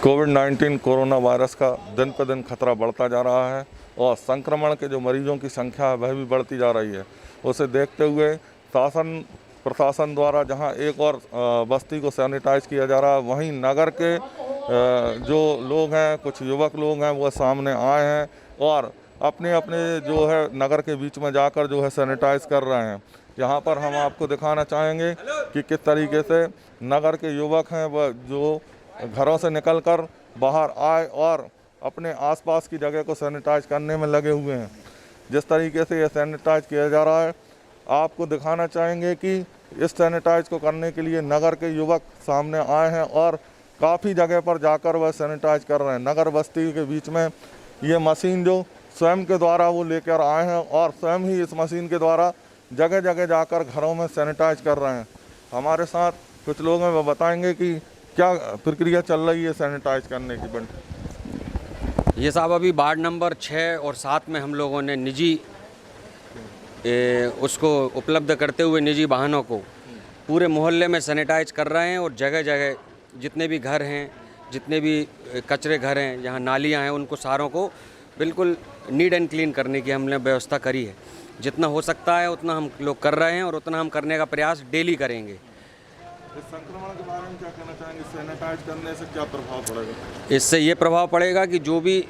कोविड-19 corona virus का दिन पर दिन खतरा बढ़ता जा रहा है और संक्रमण के जो मरीजों की संख्या है वह भी बढ़ती जा रही है। उसे देखते हुए प्रशासन द्वारा जहां एक और बस्ती को सैनिटाइज किया जा रहा है, वहीं नगर के जो लोग हैं, कुछ युवक लोग हैं, वो सामने आए हैं और अपने अपने जो है नगर के बीच में जाकर जो है सैनिटाइज कर रहे हैं। यहाँ पर हम आपको दिखाना चाहेंगे कि किस तरीके से नगर के युवक हैं वह जो घरों से निकलकर बाहर आए और अपने आसपास की जगह को सैनिटाइज करने में लगे हुए हैं। जिस तरीके से यह सैनिटाइज किया जा रहा है, आपको दिखाना चाहेंगे कि इस सैनिटाइज को करने के लिए नगर के युवक सामने आए हैं और काफ़ी जगह पर जाकर वह सैनिटाइज कर रहे हैं। नगर बस्ती के बीच में ये मशीन जो स्वयं के द्वारा वो लेकर आए हैं और स्वयं ही इस मशीन के द्वारा जगह जगह जाकर घरों में सैनिटाइज कर रहे हैं। हमारे साथ कुछ लोग हैं, वो बताएंगे कि क्या प्रक्रिया चल रही है सैनिटाइज करने की। बंट ये साहब अभी वार्ड नंबर 6 और 7 में हम लोगों ने निजी उसको उपलब्ध करते हुए निजी वाहनों को पूरे मोहल्ले में सैनिटाइज कर रहे हैं और जगह जगह जितने भी घर हैं, जितने भी कचरे घर हैं, जहाँ नालियाँ हैं, उनको सारों को बिल्कुल नीट एंड क्लीन करने की हमने व्यवस्था करी है। जितना हो सकता है उतना हम लोग कर रहे हैं और उतना हम करने का प्रयास डेली करेंगे। इस संक्रमण के बारे में क्या कहना चाहेंगे? सैनिटाइज करने से क्या प्रभाव पड़ेगा? इससे ये प्रभाव पड़ेगा कि जो भी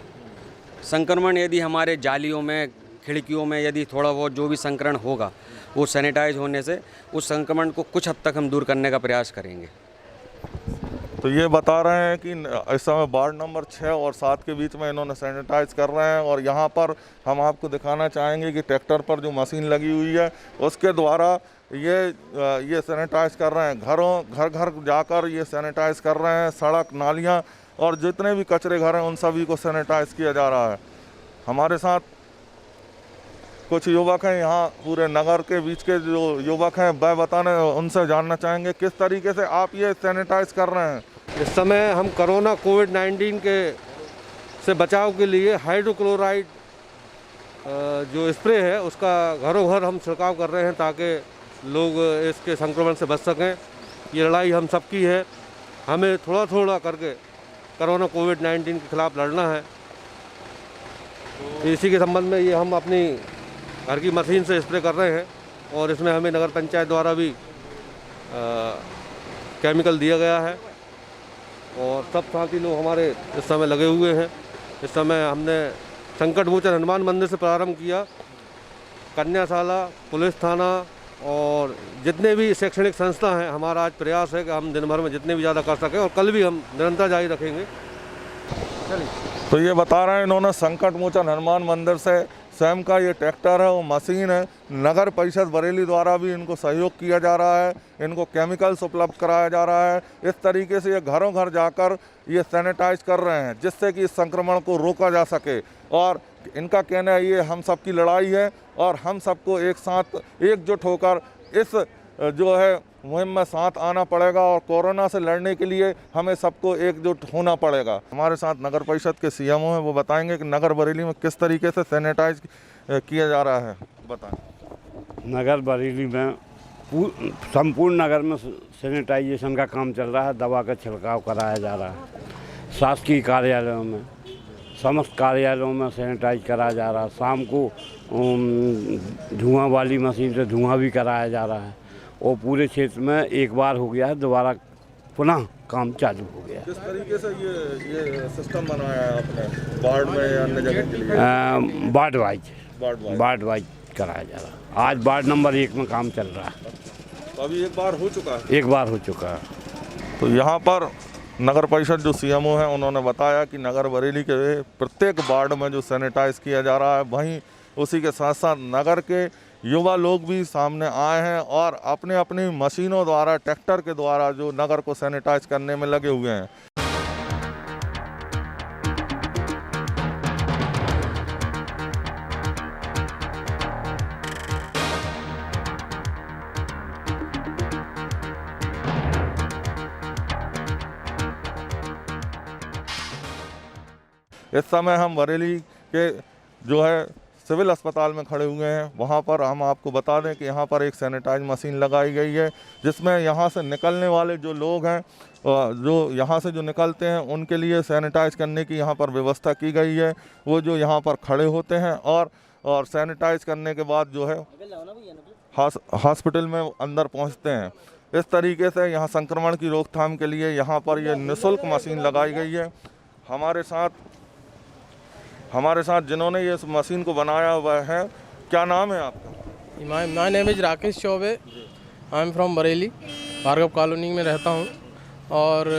संक्रमण यदि हमारे जालियों में, खिड़कियों में यदि थोड़ा बहुत जो भी संक्रमण होगा, वो सैनिटाइज होने से उस संक्रमण को कुछ हद तक हम दूर करने का प्रयास करेंगे। तो ये बता रहे हैं कि इस समय वार्ड नंबर 6 और 7 के बीच में इन्होंने सैनिटाइज कर रहे हैं और यहाँ पर हम आपको दिखाना चाहेंगे कि ट्रैक्टर पर जो मशीन लगी हुई है उसके द्वारा ये सैनिटाइज कर रहे हैं। घर घर जाकर ये सैनिटाइज कर रहे हैं। सड़क, नालियाँ और जितने भी कचरे घर हैं उन सभी को सैनिटाइज किया जा रहा है। हमारे साथ कुछ युवक हैं, यहाँ पूरे नगर के बीच के जो युवक हैं वह उनसे जानना चाहेंगे किस तरीके से आप ये सैनिटाइज कर रहे हैं। इस समय हम कोरोना कोविड-19 से बचाव के लिए हाइड्रोक्लोराइड जो स्प्रे है उसका घरों घर हम छिड़काव कर रहे हैं ताकि लोग इसके संक्रमण से बच सकें। ये लड़ाई हम सबकी है, हमें थोड़ा थोड़ा करके कोरोना कोविड-19 के खिलाफ लड़ना है। इसी के संबंध में ये हम अपनी घर की मशीन से स्प्रे कर रहे हैं और इसमें हमें नगर पंचायत द्वारा भी केमिकल दिया गया है और सब साथी लोग हमारे इस समय लगे हुए हैं। इस समय हमने संकट मोचन हनुमान मंदिर से प्रारंभ किया, कन्याशाला, पुलिस थाना और जितने भी शैक्षणिक संस्था हैं, हमारा आज प्रयास है कि हम दिन भर में जितने भी ज़्यादा कर सकें और कल भी हम निरंतर जारी रखेंगे। चलिए। तो ये बता रहे हैं इन्होंने संकट मोचन हनुमान मंदिर से स्वयं का ये ट्रैक्टर है, वो मशीन है, नगर परिषद बरेली द्वारा भी इनको सहयोग किया जा रहा है, इनको केमिकल्स उपलब्ध कराया जा रहा है। इस तरीके से ये घरों घर जाकर ये सैनिटाइज कर रहे हैं जिससे कि इस संक्रमण को रोका जा सके। और इनका कहना है ये हम सबकी लड़ाई है और हम सबको एक साथ एकजुट होकर इस जो है मुहिम में साथ आना पड़ेगा और कोरोना से लड़ने के लिए हमें सबको एकजुट होना पड़ेगा। हमारे साथ नगर परिषद के सीएमओ हैं, वो बताएंगे कि नगर बरेली में किस तरीके से सैनिटाइज किया जा रहा है। बताएं। नगर बरेली में संपूर्ण नगर में सैनिटाइजेशन का काम चल रहा है। दवा का छिड़काव कराया जा रहा है। शासकीय कार्यालयों में, समस्त कार्यालयों में सैनिटाइज कराया जा रहा है। शाम को धुआं वाली मशीन से धुआं भी कराया जा रहा है और पूरे क्षेत्र में एक बार हो गया है, दोबारा पुनः काम चालू हो गया। किस तरीके से ये सिस्टम बनाया है आपने वार्ड में या अन्य जगह के लिए? वार्ड वाइज कराया जा रहा है। आज वार्ड नंबर 1 में काम चल रहा है। तो अभी एक बार हो चुका है? एक बार हो चुका है। तो यहाँ पर नगर परिषद जो सीएमओ हैं उन्होंने बताया कि नगर बरेली के प्रत्येक वार्ड में जो सैनिटाइज किया जा रहा है, वहीं उसी के साथ साथ नगर के युवा लोग भी सामने आए हैं और अपने अपनी मशीनों द्वारा, ट्रैक्टर के द्वारा जो नगर को सैनिटाइज करने में लगे हुए हैं। इस समय हम बरेली के जो है सिविल अस्पताल में खड़े हुए हैं, वहाँ पर हम आपको बता दें कि यहाँ पर एक सैनिटाइज मशीन लगाई गई है, जिसमें यहाँ से निकलने वाले जो लोग हैं, जो यहाँ से जो निकलते हैं, उनके लिए सैनिटाइज करने की यहाँ पर व्यवस्था की गई है। वो जो यहाँ पर खड़े होते हैं और सैनिटाइज करने के बाद जो है हॉस्पिटल में अंदर पहुँचते हैं। इस तरीके से यहाँ संक्रमण की रोकथाम के लिए यहाँ पर ये निःशुल्क मशीन लगाई गई है। हमारे साथ जिन्होंने ये मशीन को बनाया हुआ है, क्या नाम है आपका? My name is Rakesh Chaubey. I am from Bareilly, Bhargava colony में रहता हूँ। और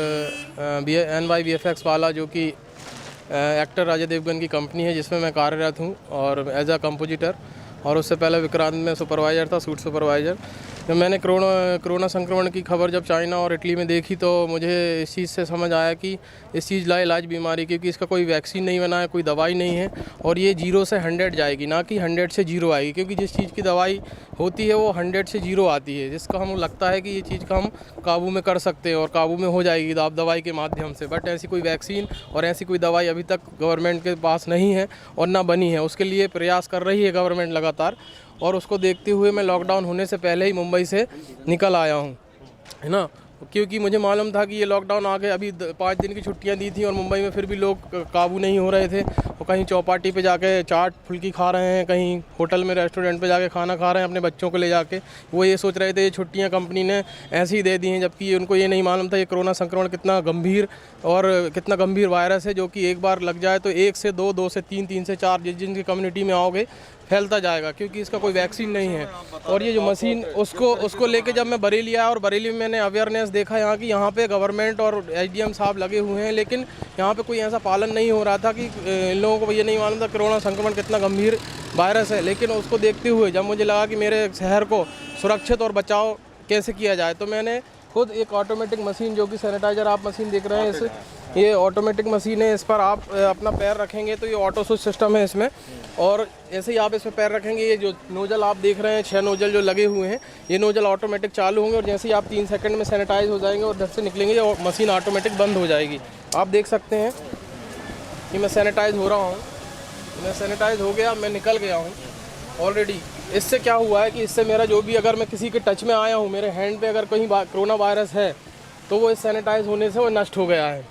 NYVFX वाला जो कि एक्टर अजय देवगन की कंपनी है, जिसमें मैं कार्यरत हूँ और एज अ कंपोजिटर। और उससे पहले विक्रांत में सुपरवाइज़र था, शूट सुपरवाइज़र। जब मैंने कोरोना संक्रमण की खबर जब चाइना और इटली में देखी, तो मुझे इस चीज़ से समझ आया कि इस चीज़ लाइलाज बीमारी, क्योंकि इसका कोई वैक्सीन नहीं बना है, कोई दवाई नहीं है, और ये 0 से 100 जाएगी, ना कि 100 से 0 आएगी। क्योंकि जिस चीज़ की दवाई होती है वो 100 से 0 आती है, जिसका हमें लगता है कि ये चीज़ का हम काबू में कर सकते हैं और काबू में हो जाएगी दवाई के माध्यम से। बट ऐसी कोई वैक्सीन और ऐसी कोई दवाई अभी तक गवर्नमेंट के पास नहीं है और ना बनी है। उसके लिए प्रयास कर रही है गवर्नमेंट लगातार, और उसको देखते हुए मैं लॉकडाउन होने से पहले ही मुंबई से निकल आया हूँ, है ना। क्योंकि मुझे मालूम था कि ये लॉकडाउन आगे अभी 5 दिन की छुट्टियां दी थी और मुंबई में फिर भी लोग काबू नहीं हो रहे थे। वो कहीं चौपाटी पे जाके चाट फुल्की खा रहे हैं, कहीं होटल में रेस्टोरेंट पे जाके खाना खा रहे हैं अपने बच्चों को ले जाके। वो ये सोच रहे थे ये छुट्टियां कंपनी ने ऐसे ही दे दी हैं, जबकि उनको ये नहीं मालूम था ये कोरोना संक्रमण कितना गंभीर वायरस है, जो कि एक बार लग जाए तो 1 से 2, 2 से 3, 3 से 4 जिनकी कम्युनिटी में आओगे फैलता जाएगा, क्योंकि इसका कोई वैक्सीन नहीं है। और ये जो मशीन उसको लेके जब मैं बरेली आया और बरेली में मैंने अवेयरनेस देखा यहाँ की, यहाँ पे गवर्नमेंट और SDM साहब लगे हुए हैं, लेकिन यहाँ पे कोई ऐसा पालन नहीं हो रहा था कि इन लोगों को ये नहीं मालूम था कोरोना संक्रमण कितना गंभीर वायरस है। लेकिन उसको देखते हुए जब मुझे लगा कि मेरे शहर को सुरक्षित और बचाव कैसे किया जाए, तो मैंने खुद एक ऑटोमेटिक मशीन, जो कि सैनिटाइज़र आप मशीन देख रहे हैं, ये ऑटोमेटिक मशीन है। इस पर आप अपना पैर रखेंगे तो ये ऑटो स्विच सिस्टम है इसमें, और ऐसे ही आप इस पर पैर रखेंगे, ये जो नोजल आप देख रहे हैं 6 नोजल जो लगे हुए हैं, ये नोजल ऑटोमेटिक चालू होंगे और जैसे ही आप 3 सेकंड में सैनिटाइज हो जाएंगे और घर से निकलेंगे और मशीन ऑटोमेटिक बंद हो जाएगी। आप देख सकते हैं कि मैं सैनिटाइज हो रहा हूँ, मैं सैनिटाइज हो गया, मैं निकल गया हूँ ऑलरेडी। इससे क्या हुआ है कि इससे मेरा जो भी, अगर मैं किसी के टच में आया हूँ, मेरे हैंड पे अगर कहीं कोरोना वायरस है, तो वो इस सैनिटाइज होने से वो नष्ट हो गया है।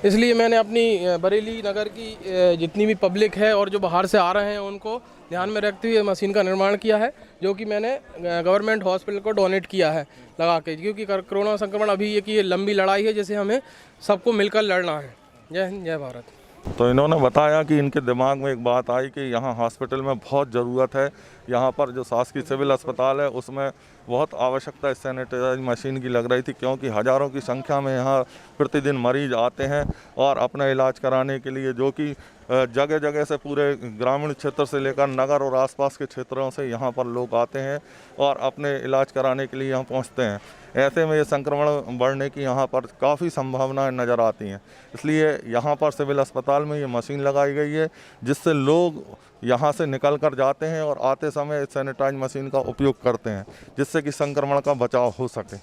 इसलिए मैंने अपनी बरेली नगर की जितनी भी पब्लिक है और जो बाहर से आ रहे हैं उनको ध्यान में रखते हुए मशीन का निर्माण किया है, जो कि मैंने गवर्नमेंट हॉस्पिटल को डोनेट किया है लगा के, क्योंकि कोरोना संक्रमण अभी ये लंबी लड़ाई है जिसे हमें सबको मिलकर लड़ना है। जय हिंद, जय भारत। तो इन्होंने बताया कि इनके दिमाग में एक बात आई कि यहाँ हॉस्पिटल में बहुत ज़रूरत है, यहाँ पर जो शासकीय सिविल अस्पताल है उसमें बहुत आवश्यकता इस सैनिटाइज मशीन की लग रही थी, क्योंकि हज़ारों की संख्या में यहाँ प्रतिदिन मरीज आते हैं और अपना इलाज कराने के लिए, जो कि जगह जगह से पूरे ग्रामीण क्षेत्र से लेकर नगर और आसपास के क्षेत्रों से यहाँ पर लोग आते हैं और अपने इलाज कराने के लिए यहाँ पहुँचते हैं। ऐसे में ये संक्रमण बढ़ने की यहाँ पर काफ़ी संभावनाएं नज़र आती हैं। इसलिए यहाँ पर सिविल अस्पताल में ये मशीन लगाई गई है, जिससे लोग यहाँ से निकल कर जाते हैं और आते समय सैनिटाइज मशीन का उपयोग करते हैं, जिससे कि संक्रमण का बचाव हो सके।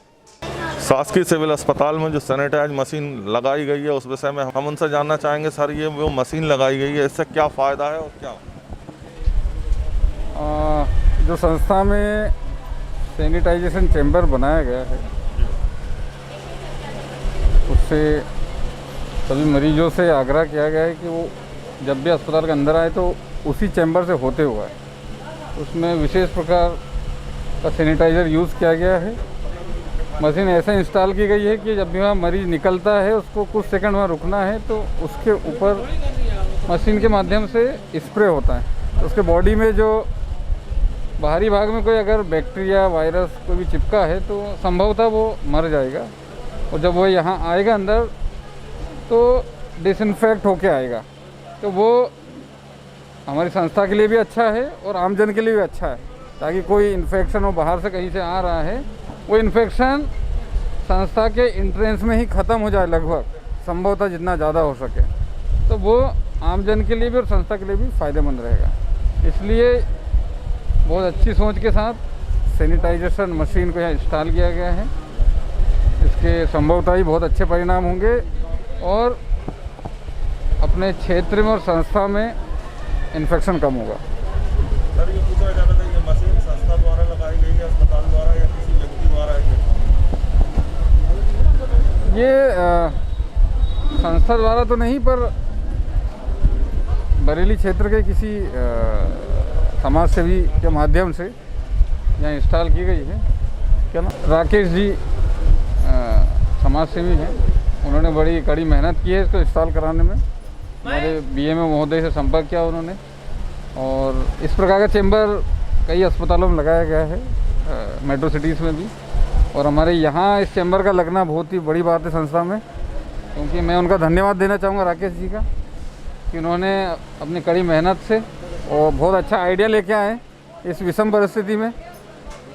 शासकीय सिविल अस्पताल में जो सैनिटाइज मशीन लगाई गई है उस विषय में हम उनसे जानना चाहेंगे। सर, ये वो मशीन लगाई गई है, इससे क्या फ़ायदा है और क्या? जो संस्था में सैनिटाइजेशन चैम्बर बनाया गया है, उससे सभी मरीजों से आग्रह किया गया है कि वो जब भी अस्पताल के अंदर आए तो उसी चैम्बर से होते हुए आए। उसमें विशेष प्रकार का सैनिटाइज़र यूज़ किया गया है। मशीन ऐसे इंस्टॉल की गई है कि जब भी वहाँ मरीज़ निकलता है उसको कुछ सेकंड वहाँ रुकना है तो उसके ऊपर मशीन के माध्यम से स्प्रे होता है। तो उसके बॉडी में जो बाहरी भाग में कोई अगर बैक्टीरिया, वायरस कोई भी चिपका है तो संभवतः वो मर जाएगा, और जब वो यहाँ आएगा अंदर तो डिसइंफेक्ट होके आएगा। तो वो हमारी संस्था के लिए भी अच्छा है और आमजन के लिए भी अच्छा है, ताकि कोई इन्फेक्शन हो बाहर से कहीं से आ रहा है, वो इन्फेक्शन संस्था के एंट्रेंस में ही ख़त्म हो जाए लगभग, संभवतः जितना ज़्यादा हो सके। तो वो आमजन के लिए भी और संस्था के लिए भी फ़ायदेमंद रहेगा। इसलिए बहुत अच्छी सोच के साथ सैनिटाइजेशन मशीन को यहाँ इंस्टॉल किया गया है। इसके संभवतः ही बहुत अच्छे परिणाम होंगे और अपने क्षेत्र में और संस्था में इन्फेक्शन कम होगा। है अस्पताल द्वारा या किसी व्यक्ति द्वारा ये संस्था द्वारा तो नहीं, पर बरेली क्षेत्र के किसी समाज सेवी के माध्यम से यहाँ इंस्टॉल की गई है। क्या ना, राकेश जी समाज सेवी हैं, उन्होंने बड़ी कड़ी मेहनत की है इसको इंस्टॉल कराने में। हमारे बीएमओ महोदय से संपर्क किया उन्होंने, और इस प्रकार का चेंबर कई अस्पतालों में लगाया गया है, मेट्रो सिटीज़ में भी। और हमारे यहाँ इस चैम्बर का लगना बहुत ही बड़ी बात है संस्था में, क्योंकि मैं उनका धन्यवाद देना चाहूँगा राकेश जी का, कि उन्होंने अपनी कड़ी मेहनत से और बहुत अच्छा आइडिया लेके आए इस विषम परिस्थिति में,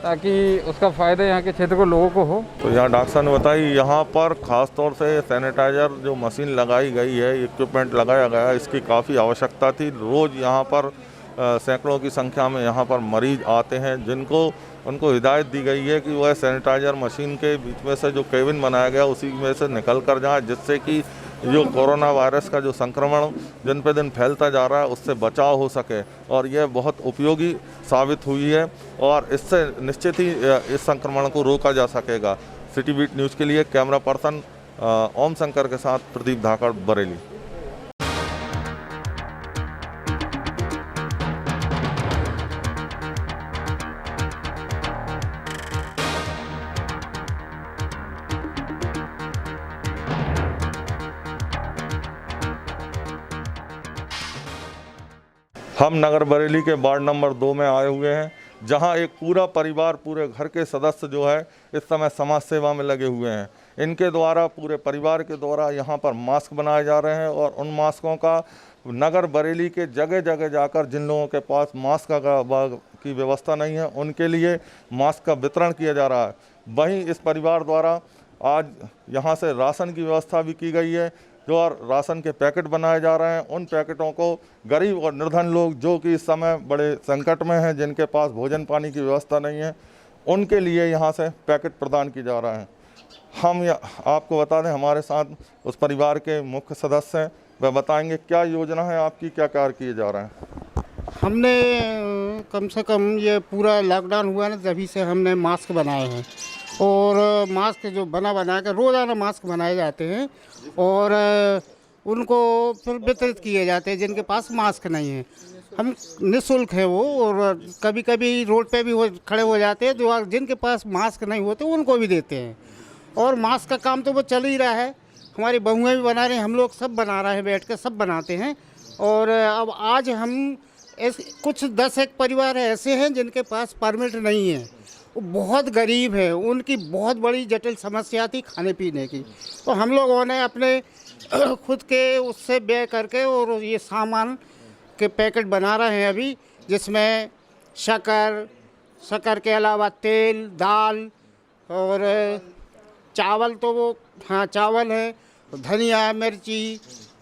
ताकि उसका फ़ायदा यहाँ के क्षेत्र को लोगों को हो। तो यहाँ डॉक्टर साहब ने बताई, यहाँ पर ख़ास तौर से सैनिटाइज़र जो मशीन लगाई गई है, इक्विपमेंट लगाया गया है, इसकी काफ़ी आवश्यकता थी। रोज़ यहाँ पर सैकड़ों की संख्या में यहाँ पर मरीज आते हैं, जिनको उनको हिदायत दी गई है कि वह सैनिटाइज़र मशीन के बीच में से जो केबिन बनाया गया उसी में से निकल कर जाए, जिससे कि जो कोरोना वायरस का जो संक्रमण दिन पे दिन फैलता जा रहा है उससे बचाव हो सके। और यह बहुत उपयोगी साबित हुई है और इससे निश्चित ही इस संक्रमण को रोका जा सकेगा। सिटी बीट न्यूज़ के लिए कैमरा पर्सन ओम शंकर के साथ प्रदीप धाकड़, बरेली। हम नगर बरेली के वार्ड नंबर 2 में आए हुए हैं, जहां एक पूरा परिवार, पूरे घर के सदस्य जो है इस समय समाज सेवा में लगे हुए हैं। इनके द्वारा, पूरे परिवार के द्वारा यहाँ पर मास्क बनाए जा रहे हैं और उन मास्कों का नगर बरेली के जगह जगह जाकर जिन लोगों के पास मास्क की व्यवस्था नहीं है उनके लिए मास्क का वितरण किया जा रहा है। वहीं इस परिवार द्वारा आज यहाँ से राशन की व्यवस्था भी की गई है, जो और राशन के पैकेट बनाए जा रहे हैं। उन पैकेटों को गरीब और निर्धन लोग जो कि इस समय बड़े संकट में हैं, जिनके पास भोजन पानी की व्यवस्था नहीं है, उनके लिए यहाँ से पैकेट प्रदान किए जा रहे हैं। हम आपको बता दें, हमारे साथ उस परिवार के मुख्य सदस्य हैं, वह बताएंगे क्या योजना है आपकी, क्या कार्य किए जा रहे हैं। हमने कम से कम ये पूरा लॉकडाउन हुआ ना, तभी से हमने मास्क बनाए हैं और मास्क जो बना के रोज़ाना मास्क बनाए जाते हैं और उनको फिर वितरित किए जाते हैं जिनके पास मास्क नहीं है। हम निःशुल्क है वो, और कभी कभी रोड पे भी खड़े हो जाते हैं, जो जिनके पास मास्क नहीं होते उनको भी देते हैं। और मास्क का काम तो वो चल ही रहा है, हमारी बहुएँ भी बना रहे हैं, हम लोग सब बना रहे हैं, बैठ के सब बनाते हैं। और अब आज हम कुछ 10 परिवार ऐसे हैं जिनके पास परमिट नहीं है, वो बहुत गरीब है, उनकी बहुत बड़ी जटिल समस्या थी खाने पीने की। तो हम लोगों ने अपने खुद के उससे व्यय करके और ये सामान के पैकेट बना रहे हैं अभी, जिसमें शक्कर के अलावा तेल, दाल और चावल, तो वो हाँ चावल है, धनिया, मिर्ची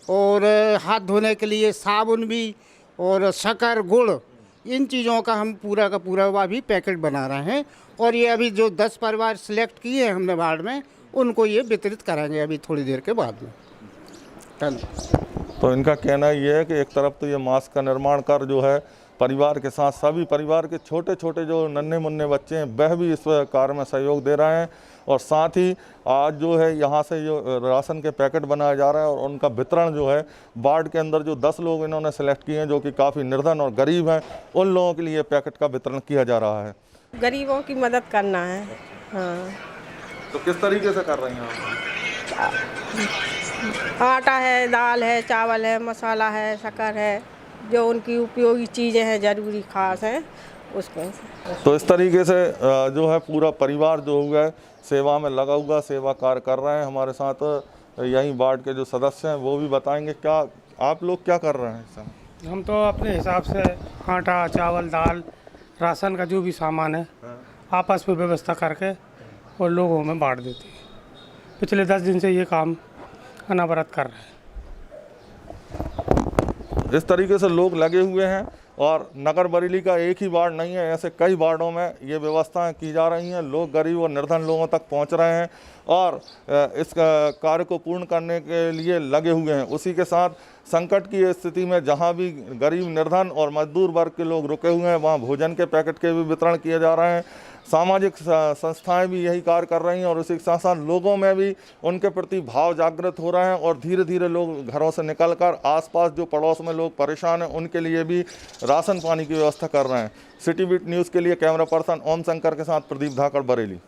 और हाथ धोने के लिए साबुन भी, और शक्कर, गुड़, इन चीज़ों का हम पूरा का पूरा अभी पैकेट बना रहे हैं। और ये अभी जो 10 परिवार सिलेक्ट किए हैं हमने वार्ड में, उनको ये वितरित कराएंगे अभी थोड़ी देर के बाद में। तो इनका कहना ये है कि एक तरफ तो ये मास्क का निर्माण कर जो है परिवार के साथ सभी परिवार के छोटे छोटे जो नन्हे मुन्ने बच्चे हैं वह भी इस कार्य में सहयोग दे रहे हैं, और साथ ही आज जो है यहाँ से जो राशन के पैकेट बनाया जा रहा है और उनका वितरण जो है वार्ड के अंदर जो 10 लोग इन्होंने सेलेक्ट किए हैं जो कि काफ़ी निर्धन और गरीब हैं, उन लोगों के लिए पैकेट का वितरण किया जा रहा है। गरीबों की मदद करना है। हाँ। तो किस तरीके से कर रही हैं आप? आटा है, दाल है, चावल है, मसाला है, शक्कर है, जो उनकी उपयोगी चीज़ें हैं, ज़रूरी खास हैं, उसको। तो इस तरीके से जो है पूरा परिवार जो हुआ है सेवा में लगा हुआ, सेवा कार्य कर रहे हैं। हमारे साथ यहीं वार्ड के जो सदस्य हैं वो भी बताएंगे क्या आप लोग क्या कर रहे हैं इस समय। हम तो अपने हिसाब से आटा, चावल, दाल, राशन का जो भी सामान है आपस में व्यवस्था करके और लोगों में बांट देते हैं। पिछले 10 दिन से ये काम अनवरत कर रहे हैं। इस तरीके से लोग लगे हुए हैं और नगर बरेली का एक ही वार्ड नहीं है, ऐसे कई वार्डों में ये व्यवस्थाएं की जा रही हैं। लोग गरीब और निर्धन लोगों तक पहुंच रहे हैं और इस कार्य को पूर्ण करने के लिए लगे हुए हैं। उसी के साथ संकट की स्थिति में जहां भी गरीब, निर्धन और मजदूर वर्ग के लोग रुके हुए हैं वहां भोजन के पैकेट के भी वितरण किए जा रहे हैं। सामाजिक संस्थाएं भी यही कार्य कर रही हैं और उसी के साथ साथ लोगों में भी उनके प्रति भाव जागृत हो रहे हैं और धीरे धीरे लोग घरों से निकलकर आसपास जो पड़ोस में लोग परेशान हैं उनके लिए भी राशन पानी की व्यवस्था कर रहे हैं। सिटी बीट न्यूज़ के लिए कैमरा पर्सन ओम शंकर के साथ प्रदीप धाकड़, बरेली।